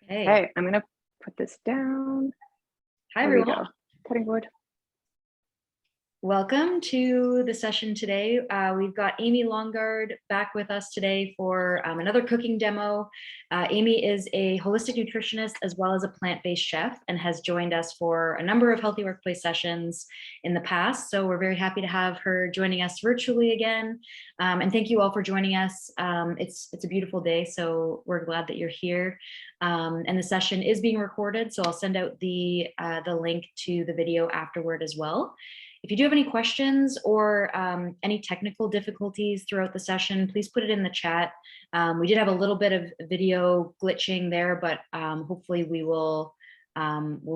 Okay. Okay, I'm gonna put this down. Hi, There we everyone. go. Cutting board. Welcome to the session today. We've got Amy Longard back with us today for another cooking demo. Amy is a holistic nutritionist as well as a plant-based chef and has joined us for a number of Healthy Workplace sessions in the past. So we're very happy to have her joining us virtually again. And thank you all for joining us. It's a beautiful day, so we're glad that you're here. And the session is being recorded, so I'll send out the link to the video afterward as well. If you do have any questions or any technical difficulties throughout the session, please put it in the chat. We did have a little bit of video glitching there, but hopefully we'll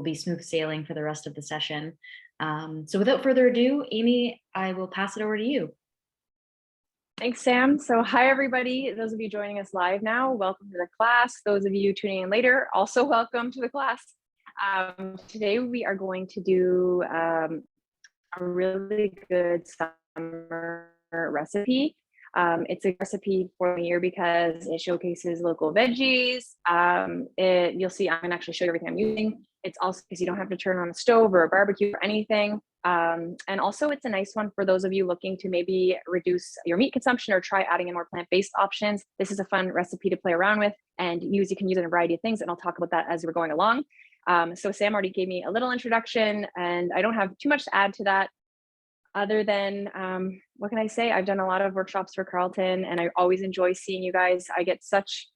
be smooth sailing for the rest of the session. So without further ado, Amy, I will pass it over to you. Thanks, Sam. So hi, everybody. Those of you joining us live now, welcome to the class. Those of you tuning in later, also welcome to the class. Today we are going to do a really good summer recipe. It's a recipe for the year because it showcases local veggies. You'll see I'm gonna actually show you everything I'm using. It's also because you don't have to turn on a stove or a barbecue or anything. And also it's a nice one for those of you looking to maybe reduce your meat consumption or try adding in more plant-based options. This is a fun recipe to play around with and use. You can use it in a variety of things, and I'll talk about that as we're going along. So Sam already gave me a little introduction, and I don't have too much to add to that other than, what can I say? I've done a lot of workshops for Carleton, and I always enjoy seeing you guys. I get such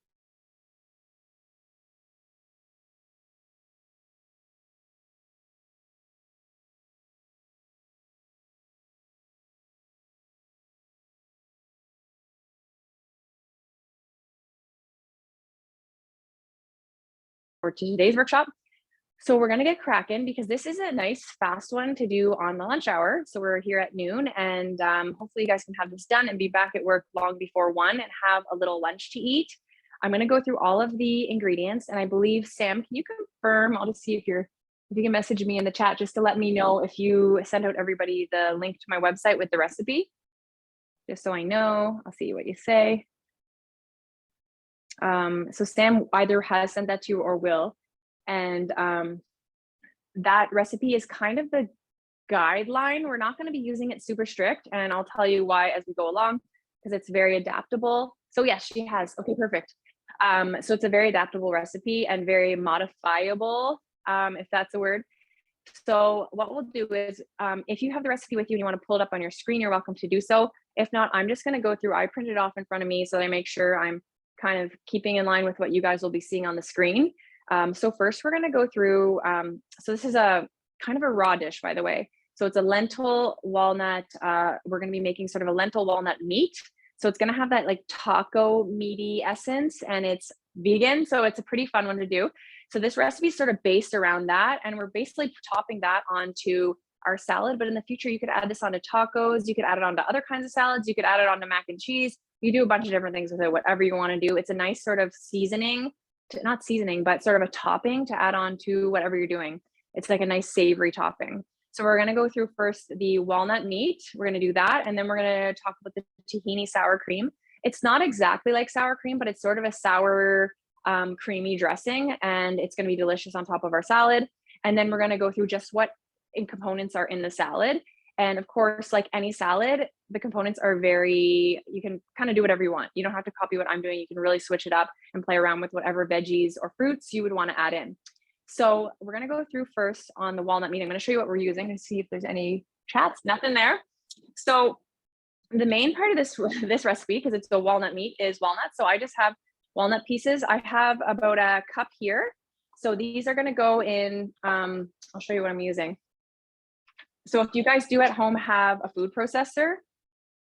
for today's workshop. So we're gonna get cracking because this is a nice fast one to do on the lunch hour. So we're here at noon, and hopefully you guys can have this done and be back at work long before 1 and have a little lunch to eat. I'm gonna go through all of the ingredients, and I believe, Sam, can you confirm? I'll just see if you can message me in the chat just to let me know if you send out everybody the link to my website with the recipe, just so I know. I'll see what you say. So Sam either has sent that to you or will. And that recipe is kind of the guideline. We're not going to be using it super strict, and I'll tell you why as we go along, because it's very adaptable. So yes, she has. Okay, perfect. So it's a very adaptable recipe and very modifiable, if that's a word. So what we'll do is, if you have the recipe with you and you want to pull it up on your screen, you're welcome to do so. If not, I'm just going to go through. I printed it off in front of me so that I make sure I'm kind of keeping in line with what you guys will be seeing on the screen. So first we're going to go through, so this is a kind of a raw dish, by the way. So it's a lentil walnut. We're going to be making sort of a lentil walnut meat. So it's going to have that like taco meaty essence, and it's vegan. So it's a pretty fun one to do. So this recipe is sort of based around that. And we're basically topping that onto our salad. But in the future, you could add this onto tacos. You could add it onto other kinds of salads. You could add it onto mac and cheese. You do a bunch of different things with it, whatever you want to do. It's a nice sort of seasoning, not seasoning, but sort of a topping to add on to whatever you're doing. It's like a nice savory topping. So we're going to go through first the walnut meat. We're going to do that. And then we're going to talk about the tahini sour cream. It's not exactly like sour cream, but it's sort of a sour, creamy dressing, and it's going to be delicious on top of our salad. And then we're going to go through just what components are in the salad. And of course, like any salad, the components are you can kind of do whatever you want. You don't have to copy what I'm doing. You can really switch it up and play around with whatever veggies or fruits you would want to add in. So we're going to go through first on the walnut meat. I'm going to show you what we're using to see if there's any chats. Nothing there. So the main part of this recipe, because it's a walnut meat, is walnuts. So I just have walnut pieces. I have about a cup here. So these are going to go in, I'll show you what I'm using. So if you guys do at home have a food processor,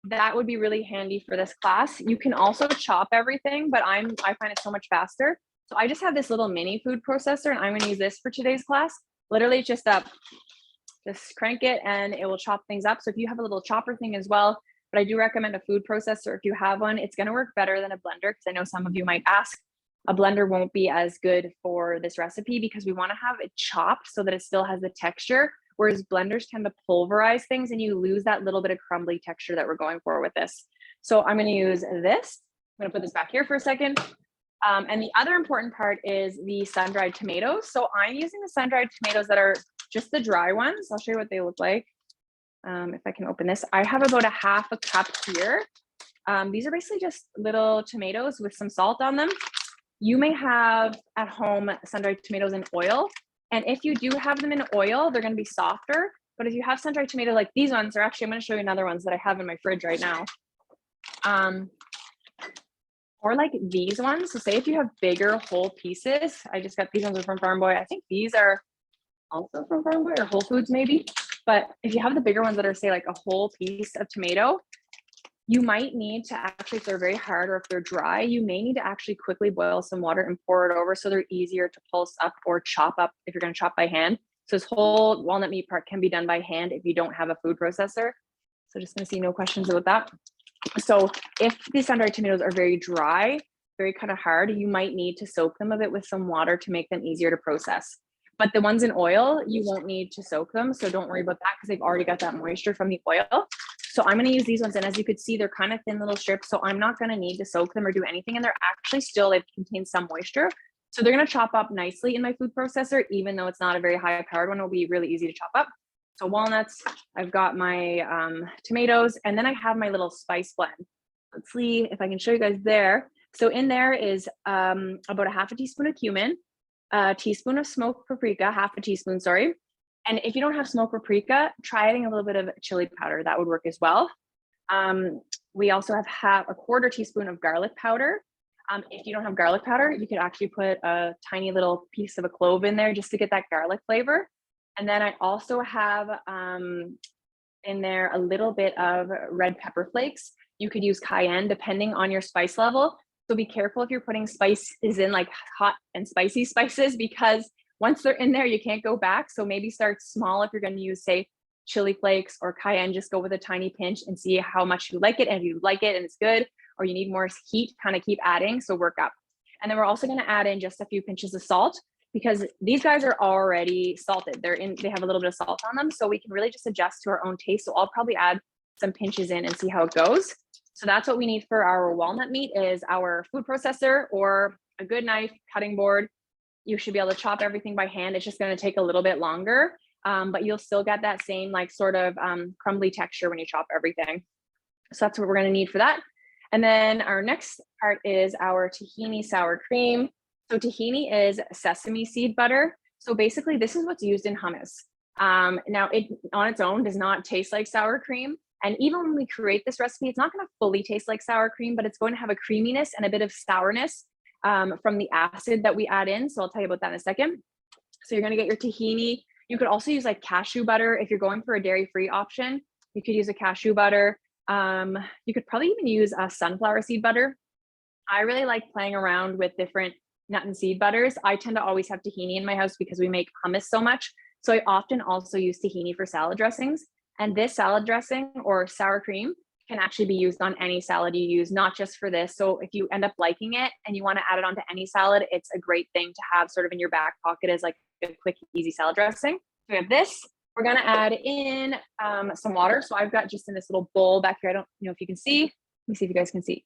that would be really handy for this class. You can also chop everything, but I find it so much faster. So I just have this little mini food processor, and I'm going to use this for today's class. Literally just crank it and it will chop things up. So if you have a little chopper thing as well, but I do recommend a food processor if you have one. It's going to work better than a blender, because I know some of you might ask. A blender won't be as good for this recipe because we want to have it chopped so that it still has the texture, whereas blenders tend to pulverize things and you lose that little bit of crumbly texture that we're going for with this. So I'm going to use this. I'm going to put this back here for a second. And the other important part is the sun-dried tomatoes. So I'm using the sun-dried tomatoes that are just the dry ones. I'll show you what they look like. If I can open this, I have about a half a cup here. These are basically just little tomatoes with some salt on them. You may have at home sun-dried tomatoes in oil. And if you do have them in oil, they're going to be softer. But if you have sun-dried tomato like these ones, or actually I'm going to show you another ones that I have in my fridge right now. Or like these ones. So say if you have bigger whole pieces, I just got these ones from Farm Boy. I think these are also from Farm Boy or Whole Foods maybe. But if you have the bigger ones that are say like a whole piece of tomato, you might need to actually, if they're very hard or if they're dry, you may need to actually quickly boil some water and pour it over so they're easier to pulse up or chop up if you're going to chop by hand. So this whole walnut meat part can be done by hand if you don't have a food processor. So just going to see no questions about that. So if the sun-dried tomatoes are very dry, very kind of hard, you might need to soak them a bit with some water to make them easier to process. But the ones in oil, you won't need to soak them. So don't worry about that because they've already got that moisture from the oil. So I'm going to use these ones. And as you could see, they're kind of thin little strips. So I'm not going to need to soak them or do anything. And they're actually still, they contain some moisture. So they're going to chop up nicely in my food processor, even though it's not a very high powered one. It'll be really easy to chop up. So walnuts, I've got my tomatoes, and then I have my little spice blend. Let's see if I can show you guys there. So in there is about a half a teaspoon of cumin, a teaspoon of smoked paprika, half a teaspoon, sorry. And if you don't have smoked paprika, try adding a little bit of chili powder. That would work as well. We also have a quarter teaspoon of garlic powder. If you don't have garlic powder, you could actually put a tiny little piece of a clove in there just to get that garlic flavor. And then I also have in there a little bit of red pepper flakes. You could use cayenne depending on your spice level. So be careful if you're putting spices in, like hot and spicy spices, because once they're in there, you can't go back. So maybe start small if you're going to use, say, chili flakes or cayenne. Just go with a tiny pinch and see how much you like it. And if you like it and it's good, or you need more heat, kind of keep adding. So work up. And then we're also going to add in just a few pinches of salt, because these guys are already salted. They have a little bit of salt on them. So we can really just adjust to our own taste. So I'll probably add some pinches in and see how it goes. So that's what we need for our walnut meat, is our food processor or a good knife, cutting board. You should be able to chop everything by hand. It's just going to take a little bit longer, but you'll still get that same like sort of crumbly texture when you chop everything. So that's what we're going to need for that. And then our next part is our tahini sour cream. So tahini is sesame seed butter. So basically this is what's used in hummus. Now it on its own does not taste like sour cream. And even when we create this recipe, it's not going to fully taste like sour cream, but it's going to have a creaminess and a bit of sourness from the acid that we add in. So I'll tell you about that in a second. So you're going to get your tahini. You could also use like cashew butter. If you're going for a dairy-free option, you could use a cashew butter. You could probably even use a sunflower seed butter. I really like playing around with different nut and seed butters. I tend to always have tahini in my house because we make hummus so much. So I often also use tahini for salad dressings. And this salad dressing or sour cream can actually be used on any salad you use, not just for this. So if you end up liking it and you want to add it onto any salad, it's a great thing to have sort of in your back pocket as like a quick, easy salad dressing. So we have this. We're going to add in some water. So I've got just in this little bowl back here. I don't know if you can see. Let me see if you guys can see.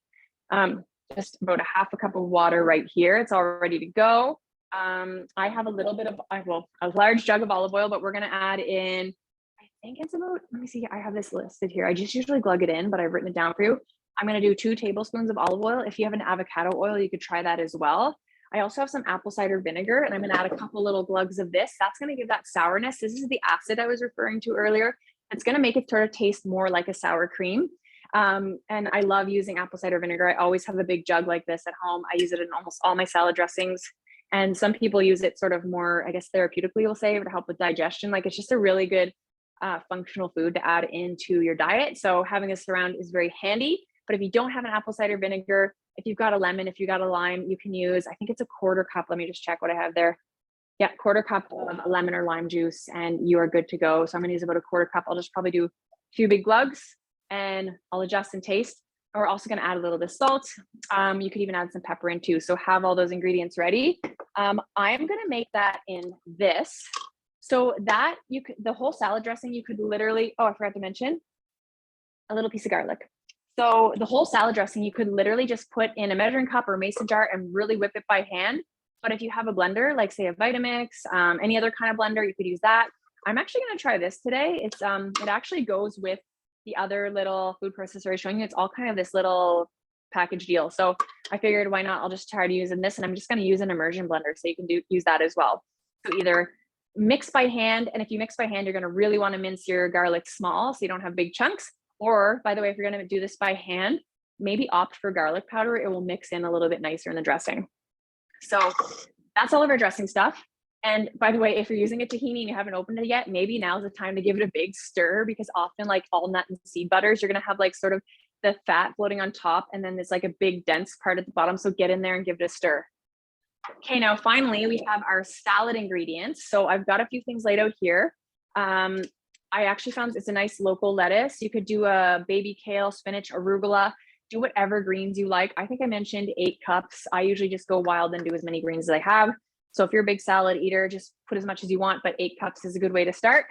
Just about a half a cup of water right here. It's all ready to go. I have a little bit of, a large jug of olive oil, but we're going to add in, I think it's about, let me see, I have this listed here. I just usually glug it in, but I've written it down for you. I'm going to do 2 tablespoons of olive oil. If you have an avocado oil, you could try that as well. I also have some apple cider vinegar, and I'm going to add a couple little glugs of this. That's going to give that sourness. This is the acid I was referring to earlier. It's going to make it sort of taste more like a sour cream. And I love using apple cider vinegar. I always have a big jug like this at home. I use it in almost all my salad dressings. And some people use it sort of more, I guess, therapeutically, we'll say, to help with digestion. Like, it's just a really good functional food to add into your diet. So having this around is very handy. But if you don't have an apple cider vinegar, if you've got a lemon, if you got a lime, you can use, I think it's a quarter cup. Let me just check what I have there. Yeah, quarter cup of lemon or lime juice, and you are good to go. So I'm gonna use about a quarter cup. I'll just probably do a few big glugs and I'll adjust and taste. And we're also gonna add a little bit of salt. You could even add some pepper in too. So have all those ingredients ready. I am gonna make that in this. So that you could, the whole salad dressing, you could literally, oh, I forgot to mention, a little piece of garlic. So the whole salad dressing, you could literally just put in a measuring cup or a mason jar and really whip it by hand. But if you have a blender, like say a Vitamix, any other kind of blender, you could use that. I'm actually going to try this today. It actually goes with the other little food processor I was showing you. It's all kind of this little package deal. So I figured why not? I'll just try to using this, and I'm just going to use an immersion blender. So you can use that as well. So either mix by hand. And if you mix by hand, you're going to really want to mince your garlic small so you don't have big chunks. Or by the way, if you're going to do this by hand, maybe opt for garlic powder. It will mix in a little bit nicer in the dressing. So that's all of our dressing stuff. And by the way, if you're using a tahini and you haven't opened it yet, maybe now's the time to give it a big stir, because often like all nut and seed butters, you're going to have like sort of the fat floating on top, and then there's like a big dense part at the bottom. So get in there and give it a stir. Okay, now finally we have our salad ingredients. So I've got a few things laid out here. I actually found it's a nice local lettuce. You could do a baby kale, spinach, arugula, do whatever greens you like. I think I mentioned 8 cups. I usually just go wild and do as many greens as I have. So if you're a big salad eater, just put as much as you want, but 8 cups is a good way to start.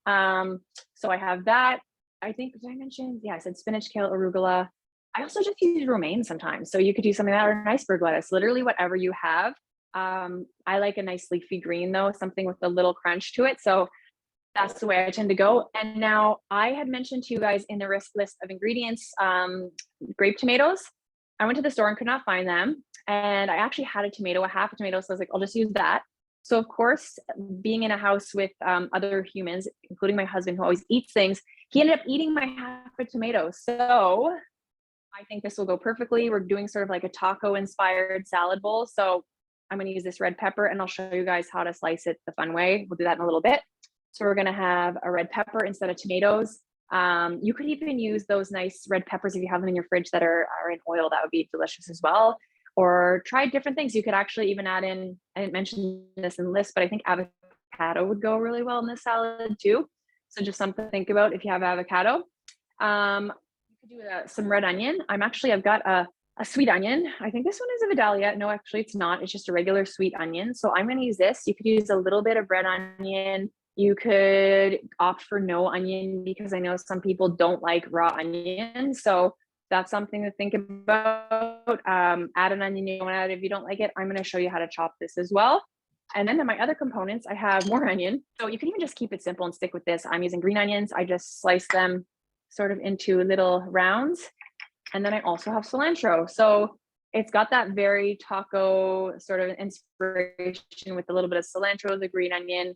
So I have that. I think, did I mention? Yeah, I said spinach, kale, arugula. I also just use romaine sometimes. So you could do something like that, or an iceberg lettuce, literally whatever you have. I like a nice leafy green though, something with a little crunch to it. So that's the way I tend to go. And now I had mentioned to you guys in the list of ingredients, grape tomatoes. I went to the store and could not find them. And I actually had a half a tomato. So I was like, I'll just use that. So of course, being in a house with other humans, including my husband who always eats things, he ended up eating my half a tomato. So I think this will go perfectly. We're doing sort of like a taco inspired salad bowl. So I'm going to use this red pepper, and I'll show you guys how to slice it the fun way. We'll do that in a little bit. So we're going to have a red pepper instead of tomatoes. You could even use those nice red peppers if you have them in your fridge that are in oil. That would be delicious as well. Or try different things. You could actually even add in, I didn't mention this in the list, but I think avocado would go really well in this salad too. So just something to think about if you have avocado. You could do some red onion. I've got a sweet onion. I think this one is a Vidalia. No, actually it's not. It's just a regular sweet onion. So I'm going to use this. You could use a little bit of red onion. You could opt for no onion, because I know some people don't like raw onion. So that's something to think about. Add an onion you want to add if you don't like it. I'm going to show you how to chop this as well. And then in my other components, I have more onion. So you can even just keep it simple and stick with this. I'm using green onions. I just slice them sort of into little rounds. And then I also have cilantro. So it's got that very taco sort of inspiration with a little bit of cilantro, the green onion.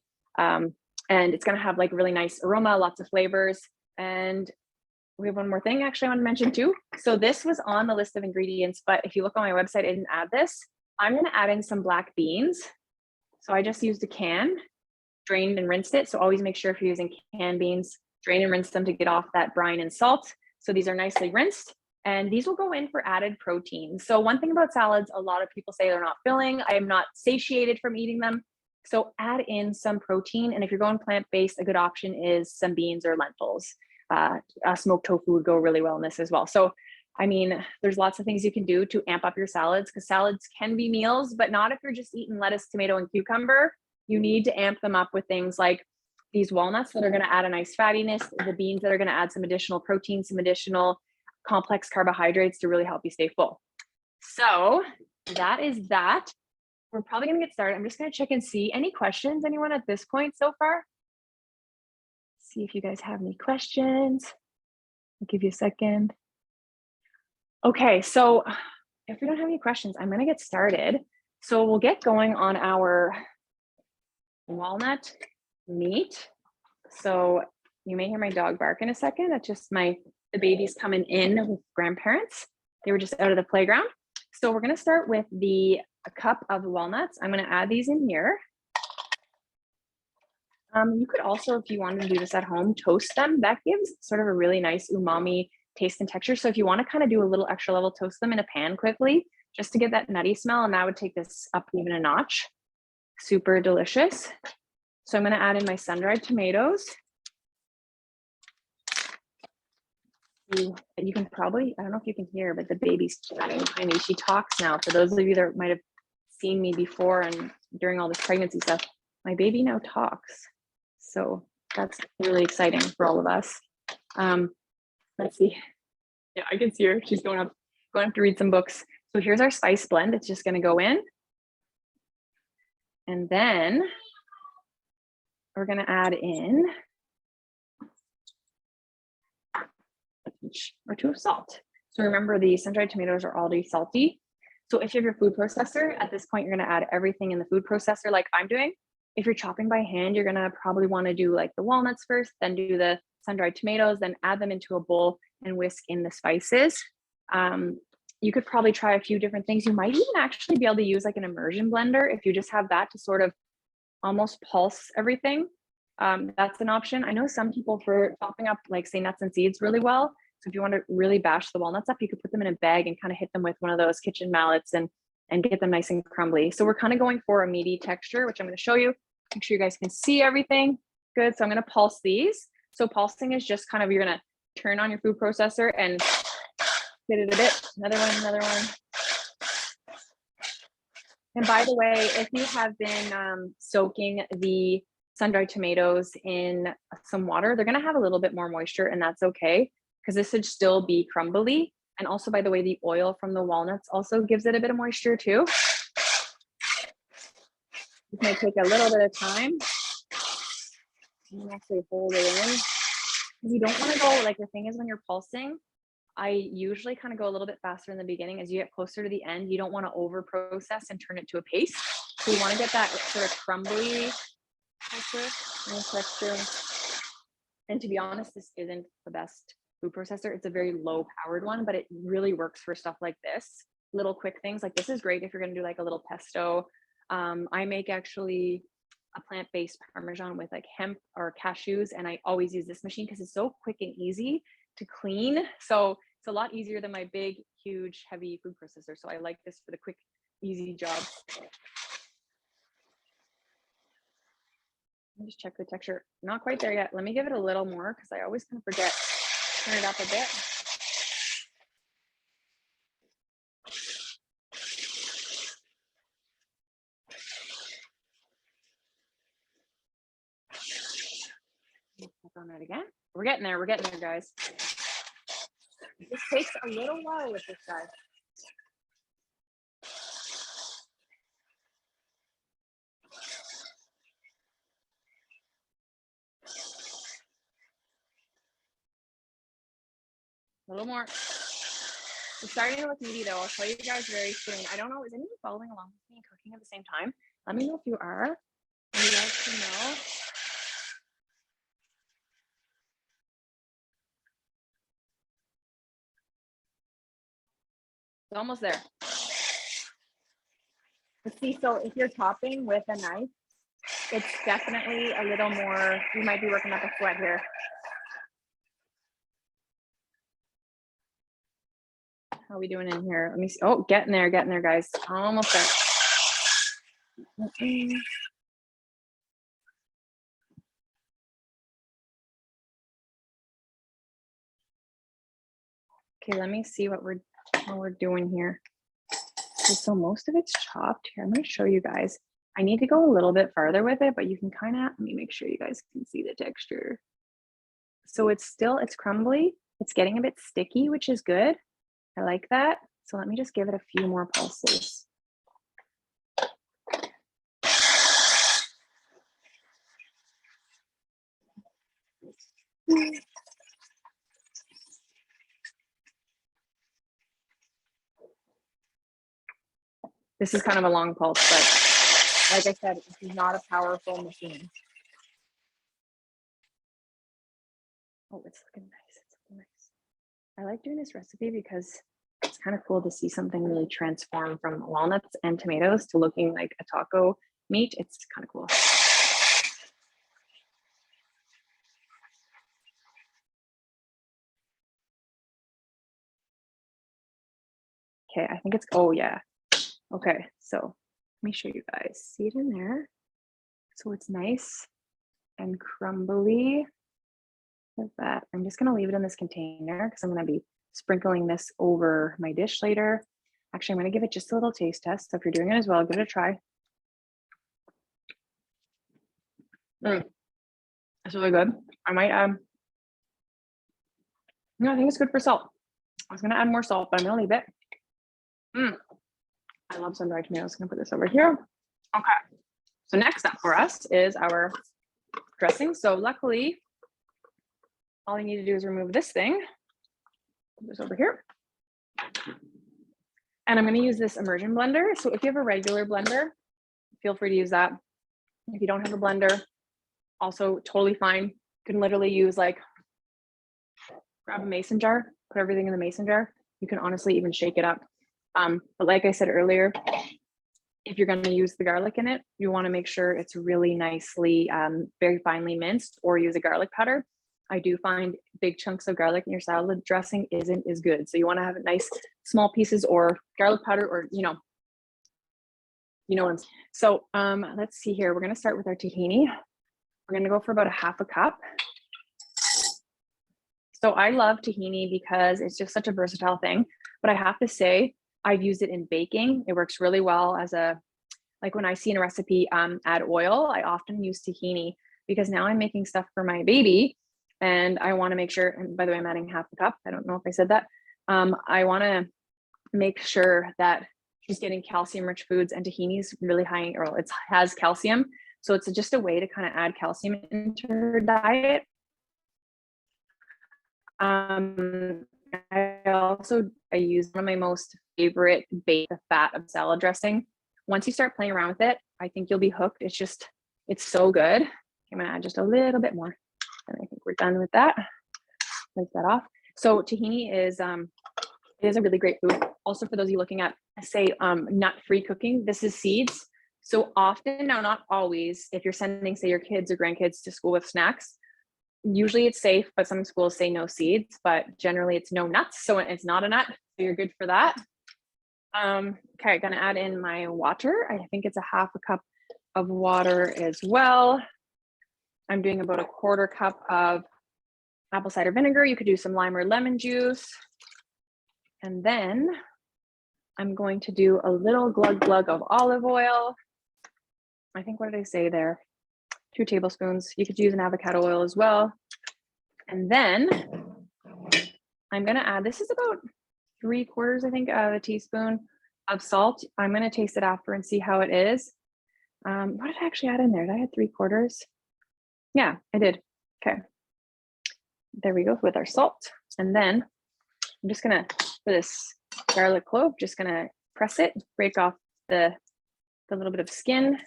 And it's going to have like really nice aroma, lots of flavors. And we have one more thing actually I want to mention too. So this was on the list of ingredients, but if you look on my website, I didn't add this. I'm going to add in some black beans. So I just used a can, drained and rinsed it. So always make sure if you're using canned beans, drain and rinse them to get off that brine and salt. So these are nicely rinsed, and these will go in for added protein. So one thing about salads, a lot of people say they're not filling. I am not satiated from eating them. So add in some protein. And if you're going plant-based, a good option is some beans or lentils. Smoked tofu would go really well in this as well. So, I mean, there's lots of things you can do to amp up your salads, because salads can be meals, but not if you're just eating lettuce, tomato, and cucumber. You need to amp them up with things like these walnuts that are going to add a nice fattiness, the beans that are going to add some additional protein, some additional complex carbohydrates to really help you stay full. So that is that. We're probably going to get started. I'm just going to check and see any questions, anyone at this point so far. See if you guys have any questions. I'll give you a second. Okay, so if we don't have any questions, I'm going to get started. So we'll get going on our walnut meat. So you may hear my dog bark in a second. That's just the baby's coming in with grandparents. They were just out of the playground. So we're going to start with a cup of walnuts. I'm going to add these in here. You could also, if you wanted to do this at home, toast them. That gives sort of a really nice umami taste and texture. So if you want to kind of do a little extra level, toast them in a pan quickly, just to get that nutty smell, and that would take this up even a notch. Super delicious. So I'm going to add in my sun-dried tomatoes. You can probably, I don't know if you can hear, but the baby's chatting behind me. She talks now. For those of you that might have seen me before and during all this pregnancy stuff, my baby now talks. So that's really exciting for all of us. Let's see. Yeah, I can see her. She's going up to read some books. So here's our spice blend. It's just going to go in. And then we're going to add in a pinch or two of salt. So remember, the sun-dried tomatoes are already salty. So if you have your food processor, at this point, you're going to add everything in the food processor like I'm doing. If you're chopping by hand, you're going to probably want to do like the walnuts first, then do the sun-dried tomatoes, then add them into a bowl and whisk in the spices. You could probably try a few different things. You might even actually be able to use like an immersion blender if you just have that to sort of almost pulse everything. That's an option. I know some people for chopping up like say nuts and seeds really well. So if you want to really bash the walnuts up, you could put them in a bag and kind of hit them with one of those kitchen mallets and get them nice and crumbly. So we're kind of going for a meaty texture, which I'm going to show you. Make sure you guys can see everything. Good. So I'm going to pulse these. So pulsing is just kind of, you're going to turn on your food processor and hit it a bit. Another one. And by the way, if you have been soaking the sun-dried tomatoes in some water, they're going to have a little bit more moisture, and that's okay because this should still be crumbly. And also, by the way, the oil from the walnuts also gives it a bit of moisture too. This may take a little bit of time. You can actually hold it in. You don't want to go, like the thing is when you're pulsing, I usually kind of go a little bit faster in the beginning. As you get closer to the end, you don't want to over process and turn it to a paste. So you want to get that sort of crumbly texture. And to be honest, this isn't the best food processor. It's a very low powered one, but it really works for stuff like this. Little quick things like this is great if you're going to do like a little pesto. I make actually a plant-based Parmesan with like hemp or cashews, and I always use this machine because it's so quick and easy to clean. So it's a lot easier than my big, huge, heavy food processor. So I like this for the quick, easy job. Let me just check the texture. Not quite there yet. Let me give it a little more because I always kind of forget. Turn it up a bit. Check on that again. We're getting there, guys. This takes a little while with this guy. A little more. It's starting to look meaty though. I'll show you guys very soon. I don't know, is anyone following along with me and cooking at the same time? Let me know if you are. Would you like to know? It's almost there. Let's see, so if you're chopping with a knife, it's definitely a little more, you might be working up a sweat here. How are we doing in here? Let me see. Oh, getting there, guys. Almost there. Okay, let me see what we're doing here. Okay, so most of it's chopped here. I'm going to show you guys. I need to go a little bit farther with it, but you can kind of, let me make sure you guys can see the texture. So it's crumbly. It's getting a bit sticky, which is good. I like that. So let me just give it a few more pulses. This is kind of a long pulse, but like I said, this is not a powerful machine. Oh, it's looking nice. It's looking nice. I like doing this recipe because it's kind of cool to see something really transform from walnuts and tomatoes to looking like a taco meat. It's kind of cool. Okay, I think it's, oh yeah. Okay, so let me show you guys. See it in there? So it's nice and crumbly. Look at that. I'm just gonna leave it in this container because I'm gonna be sprinkling this over my dish later. Actually, I'm gonna give it just a little taste test. So if you're doing it as well, give it a try. That's really good. I might no, I think it's good for salt. I was gonna add more salt, but I'm gonna leave it. I love sun-dried tomatoes. I'm gonna put this over here. Okay. So next up for us is our dressing. So luckily, all you need to do is remove this thing. Put this over here. And I'm gonna use this immersion blender. So if you have a regular blender, feel free to use that. If you don't have a blender, also totally fine. You can literally use like, grab a mason jar, put everything in the mason jar. You can honestly even shake it up. But like I said earlier, if you're going to use the garlic in it, you want to make sure it's really nicely, very finely minced, or use a garlic powder. I do find big chunks of garlic in your salad dressing isn't as good. So you want to have it nice small pieces, or garlic powder, or you know what I'm saying. So let's see here. We're going to start with our tahini. We're going to go for about a half a cup. So I love tahini because it's just such a versatile thing, but I have to say, I've used it in baking. It works really well as like when I see in a recipe, add oil, I often use tahini because now I'm making stuff for my baby and I want to make sure, and by the way, I'm adding half a cup. I don't know if I said that. I want to make sure that she's getting calcium rich foods, and tahini is really high, or it has calcium. So it's just a way to kind of add calcium into her diet. I use one of my most favorite bait, the fat of salad dressing. Once you start playing around with it, I think you'll be hooked. It's so good. I'm gonna add just a little bit more, and I think we're done with that. Wipe that off. So tahini is it is a really great food. Also, for those of you looking at, say, nut-free cooking, this is seeds. So often, now not always, if you're sending, say, your kids or grandkids to school with snacks, usually it's safe, but some schools say no seeds, but generally it's no nuts. So it's not a nut, so you're good for that. Okay, gonna add in my water. I think it's a half a cup of water as well. I'm doing about a quarter cup of apple cider vinegar. You could do some lime or lemon juice. And then I'm going to do a little glug of olive oil. I think, what did I say there? 2 tablespoons. You could use an avocado oil as well. And then I'm gonna add, this is about 3/4, I think, of a teaspoon of salt. I'm gonna taste it after and see how it is. What did I actually add in there? Did I add 3/4? Yeah, I did. Okay. There we go with our salt. And then I'm just gonna, for this garlic clove, just gonna press it, break off the little bit of skin.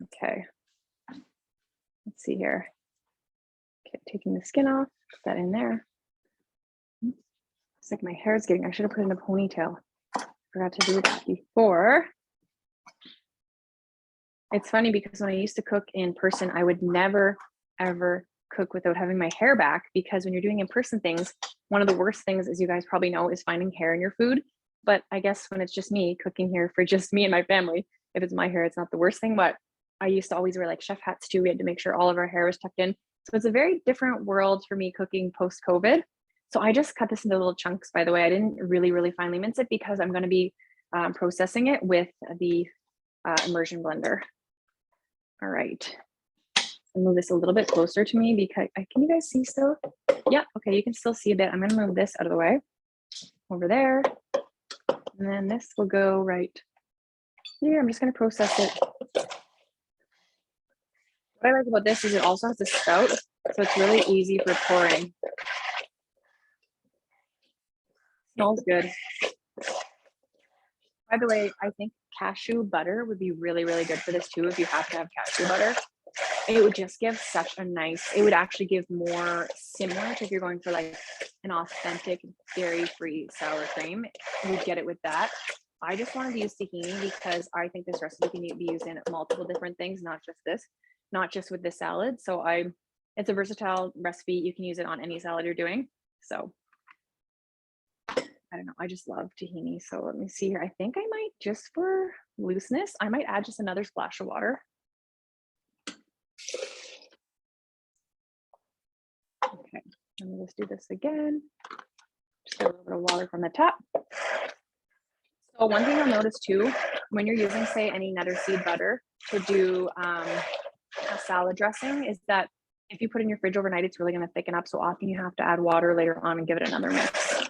Okay. Let's see here. Okay, taking the skin off, put that in there. It's like my hair is getting, I should have put in a ponytail. Forgot to do that before. It's funny because when I used to cook in person, I would never, ever cook without having my hair back, because when you're doing in-person things, one of the worst things, as you guys probably know, is finding hair in your food. But I guess when it's just me cooking here for just me and my family, if it's my hair, it's not the worst thing. But I used to always wear like chef hats too. We had to make sure all of our hair was tucked in. So it's a very different world for me cooking post-COVID. So I just cut this into little chunks, by the way. I didn't really finely mince it because I'm going to be processing it with the immersion blender. All right. I'll move this a little bit closer to me because can you guys see still? Yeah, okay, you can still see a bit. I'm going to move this out of the way over there. And then this will go right here. I'm just going to process it. What I like about this is it also has a spout, so it's really easy for pouring. Smells good. By the way, I think cashew butter would be really good for this too, if you have to have cashew butter. It would just give such a nice, it would actually give more, similar to if you're going for like an authentic dairy-free sour cream, you'd get it with that. I just wanted to use tahini because I think this recipe can be used in multiple different things, not just this, not just with this salad. So it's a versatile recipe. You can use it on any salad you're doing. So I don't know, I just love tahini. So let me see here. I think I might, just for looseness, I might add just another splash of water. Okay, let me just do this again. Just get a little bit of water from the tap. So one thing you'll notice too, when you're using, say, any nut or seed butter to do a salad dressing, is that if you put it in your fridge overnight, it's really going to thicken up. So often you have to add water later on and give it another mix.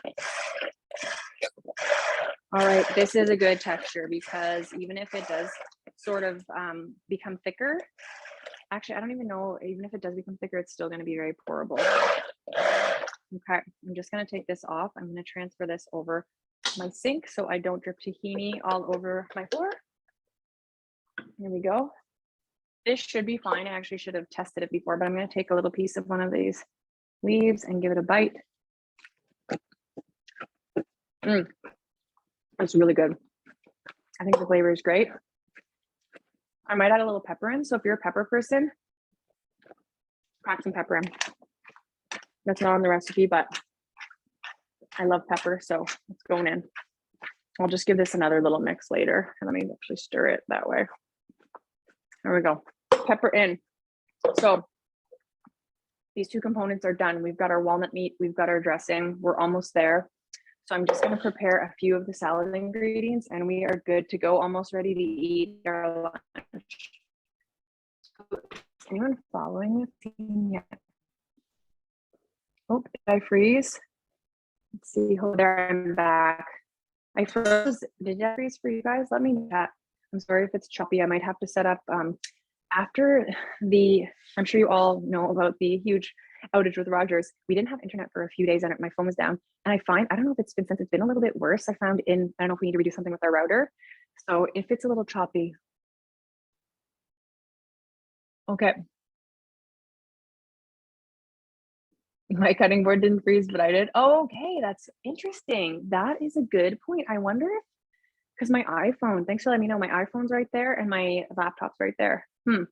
All right, this is a good texture because even if it does sort of become thicker, actually, I don't even know, even if it does become thicker, it's still going to be very pourable. Okay, I'm just going to take this off. I'm going to transfer this over my sink so I don't drip tahini all over my floor. Here we go. This should be fine. I actually should have tested it before, but I'm going to take a little piece of one of these leaves and give it a bite. It's really good. I think the flavor is great. I might add a little pepper in. So if you're a pepper person, crack some pepper in. That's not on the recipe, but I love pepper, so it's going in. I'll just give this another little mix later. And let me actually stir it that way. There we go. Pepper in. So these two components are done. We've got our walnut meat. We've got our dressing. We're almost there. So I'm just going to prepare a few of the salad ingredients and we are good to go, almost ready to eat our lunch. Is anyone following the theme yet? Oh, did I freeze? Let's see. Oh, there, I'm back. I froze. Did I freeze for you guys? Let me know that. I'm sorry if it's choppy. I might have to set up after I'm sure you all know about the huge outage with Rogers. We didn't have internet for a few days and my phone was down. And I don't know if since it's been a little bit worse, I don't know if we need to redo something with our router. So if it's a little choppy. Okay. My cutting board didn't freeze, but I did. Oh, okay. That's interesting. That is a good point. I wonder if, because my iPhone, thanks for letting me know, my iPhone's right there and my laptop's right there. So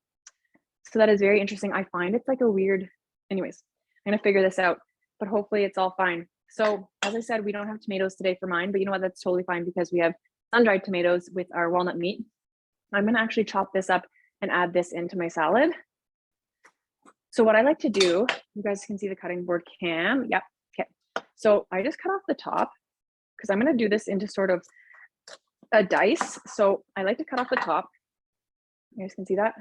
that is very interesting. I find it's like a weird, anyways, I'm gonna figure this out, but hopefully it's all fine. So as I said, we don't have tomatoes today for mine, but you know what, that's totally fine because we have sun-dried tomatoes with our walnut meat. I'm gonna actually chop this up and add this into my salad. So what I like to do, you guys can see the cutting board cam. Yep, okay. So I just cut off the top because I'm gonna do this into sort of a dice. So I like to cut off the top. You guys can see that.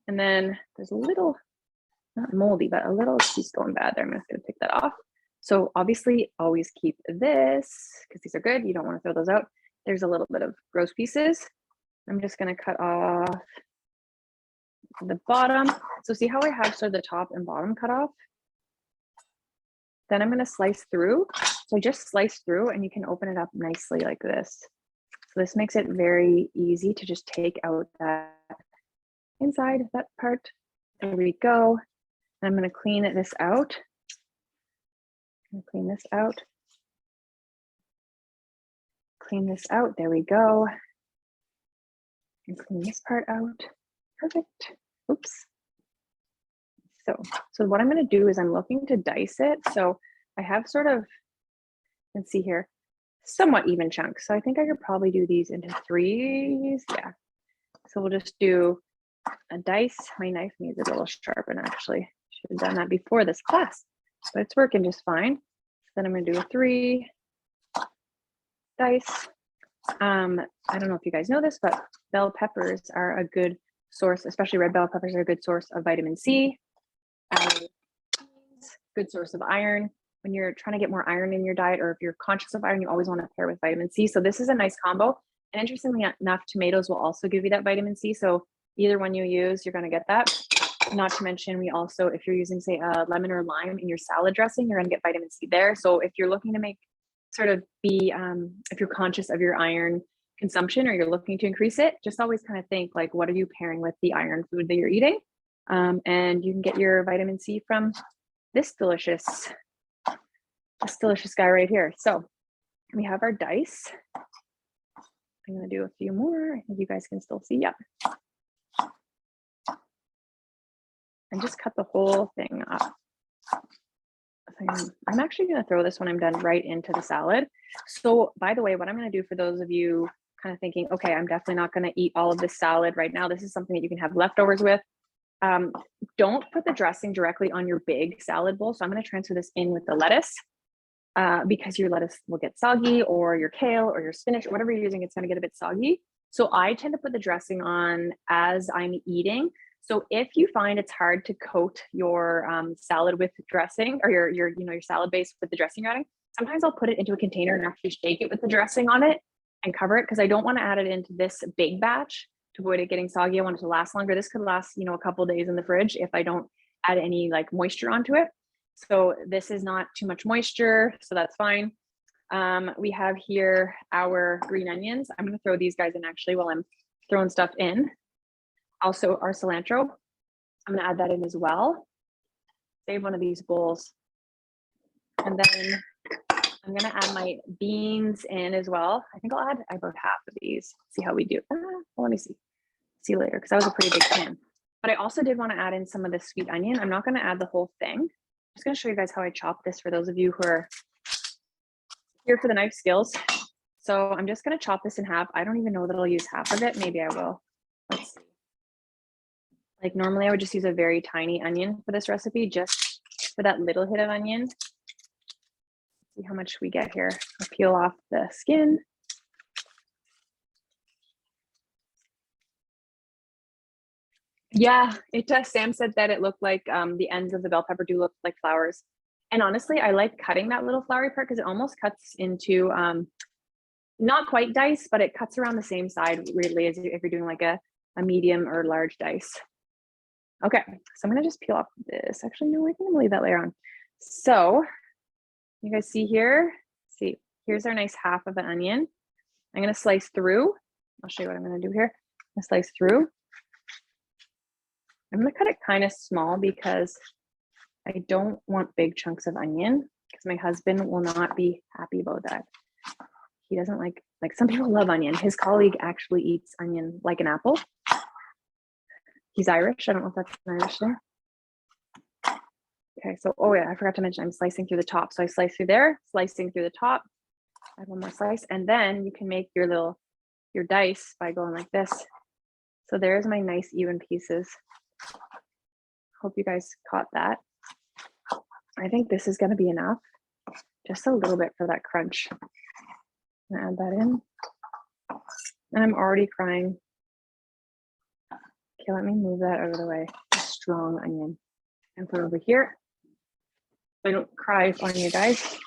And then there's a little, not moldy, but a little piece going bad there. I'm just gonna pick that off. So obviously always keep this because these are good. You don't want to throw those out. There's a little bit of gross pieces. I'm just gonna cut off the bottom. So see how I have sort of the top and bottom cut off? Then I'm gonna slice through. So just slice through and you can open it up nicely like this. So this makes it very easy to just take out that inside that part. There we go. And I'm going to clean this out. I'm going to clean this out. Clean this out. There we go. And clean this part out. Perfect. Oops. So what I'm going to do is I'm looking to dice it. So I have sort of, let's see here, somewhat even chunks. So I think I could probably do these into threes. Yeah. So we'll just do a dice. My knife needs a little sharpen actually. Should have done that before this class, but it's working just fine. Then I'm going to do a 3 dice. I don't know if you guys know this, but bell peppers are a good source, especially red bell peppers are a good source of vitamin C. Good source of iron. When you're trying to get more iron in your diet, or if you're conscious of iron, you always want to pair with vitamin C. So this is a nice combo. And interestingly enough, tomatoes will also give you that vitamin C. So either one you use, you're going to get that. Not to mention, we also, if you're using, say, a lemon or lime in your salad dressing, you're going to get vitamin C there. So if you're looking to make sort of be, if you're conscious of your iron consumption or you're looking to increase it, just always kind of think like, what are you pairing with the iron food that you're eating? And you can get your vitamin C from this delicious guy right here. So we have our dice. I'm going to do a few more. I think you guys can still see. Yep. And just cut the whole thing up. I'm actually going to throw this when I'm done right into the salad. So by the way, what I'm going to do for those of you kind of thinking, okay, I'm definitely not going to eat all of this salad right now. This is something that you can have leftovers with. Don't put the dressing directly on your big salad bowl. So I'm going to transfer this in with the lettuce because your lettuce will get soggy, or your kale or your spinach, or whatever you're using, it's going to get a bit soggy. So I tend to put the dressing on as I'm eating. So if you find it's hard to coat your salad with dressing, or your salad base with the dressing you're adding, Sometimes I'll put it into a container and actually shake it with the dressing on it and cover it because I don't want to add it into this big batch to avoid it getting soggy. I want it to last longer. This could last, a couple days in the fridge if I don't add any like moisture onto it. So this is not too much moisture, so that's fine. We have here our green onions. I'm going to throw these guys in actually while I'm throwing stuff in. Also our cilantro. I'm going to add that in as well. Save one of these bowls. And then I'm going to add my beans in as well. I think I'll add about half of these. See how we do. Well, let me see. See later, because that was a pretty big pan. But I also did want to add in some of the sweet onion. I'm not going to add the whole thing. I'm just going to show you guys how I chop this for those of you who are here for the knife skills. So I'm just going to chop this in half. I don't even know that I'll use half of it. Maybe I will. Let's see. Like normally I would just use a very tiny onion for this recipe, just for that little hit of onion. See how much we get here. I'll peel off the skin. Yeah, it does. Sam said that it looked like the ends of the bell pepper do look like flowers. And honestly, I like cutting that little flowery part because it almost cuts into, not quite dice, but it cuts around the same side weirdly as if you're doing like a medium or large dice. Okay, so I'm gonna just peel off this. Actually, no, I think I'm gonna leave that layer on. So you guys see here, see, here's our nice half of an onion. I'm gonna slice through. I'll show you what I'm gonna do here. I'm gonna slice through. I'm gonna cut it kind of small because I don't want big chunks of onion because my husband will not be happy about that. He doesn't like some people love onion. His colleague actually eats onion like an apple. He's Irish. I don't know if that's an Irish thing. Okay, so, oh yeah, I forgot to mention I'm slicing through the top. So I slice through there, slicing through the top, add one more slice, and then you can make your dice by going like this. So there's my nice even pieces. Hope you guys caught that. I think this is gonna be enough. Just a little bit for that crunch. I'm gonna add that in. And I'm already crying. Okay, let me move that out of the way. A strong onion. And put it over here. So I don't cry on you guys.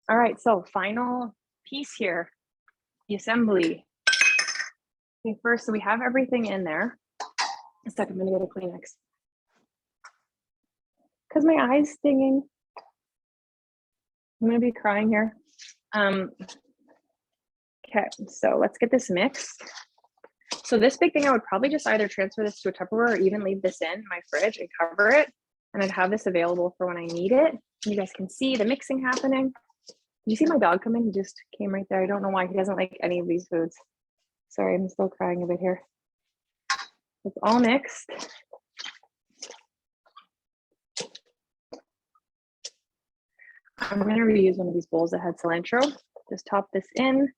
All right, so final piece here, the assembly. Okay, first, so we have everything in there. A second, I'm gonna get a Kleenex. Because my eye's stinging. I'm gonna be crying here. Okay, so let's get this mixed. So this big thing, I would probably just either transfer this to a Tupperware or even leave this in my fridge and cover it. And I'd have this available for when I need it. You guys can see the mixing happening. Did you see my dog come in? He just came right there. I don't know why. He doesn't like any of these foods. Sorry, I'm still crying a bit here. It's all mixed. I'm going to reuse one of these bowls that had cilantro. Just top this in.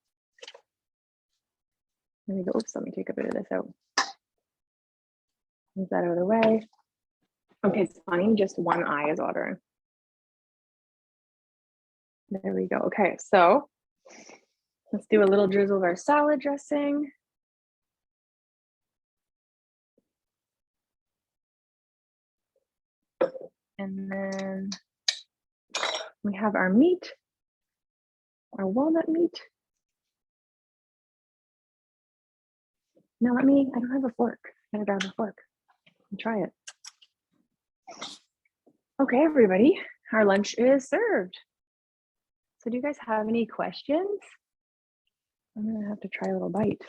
There we go. Oops, let me take a bit of this out. Move that out of the way. Okay, it's funny, just one eye is watering. There we go. Okay, so let's do a little drizzle of our salad dressing. And then we have our meat, our walnut meat. Now I don't have a fork. I gotta grab a fork and try it. Okay, everybody, our lunch is served. So do you guys have any questions? I'm gonna have to try a little bite.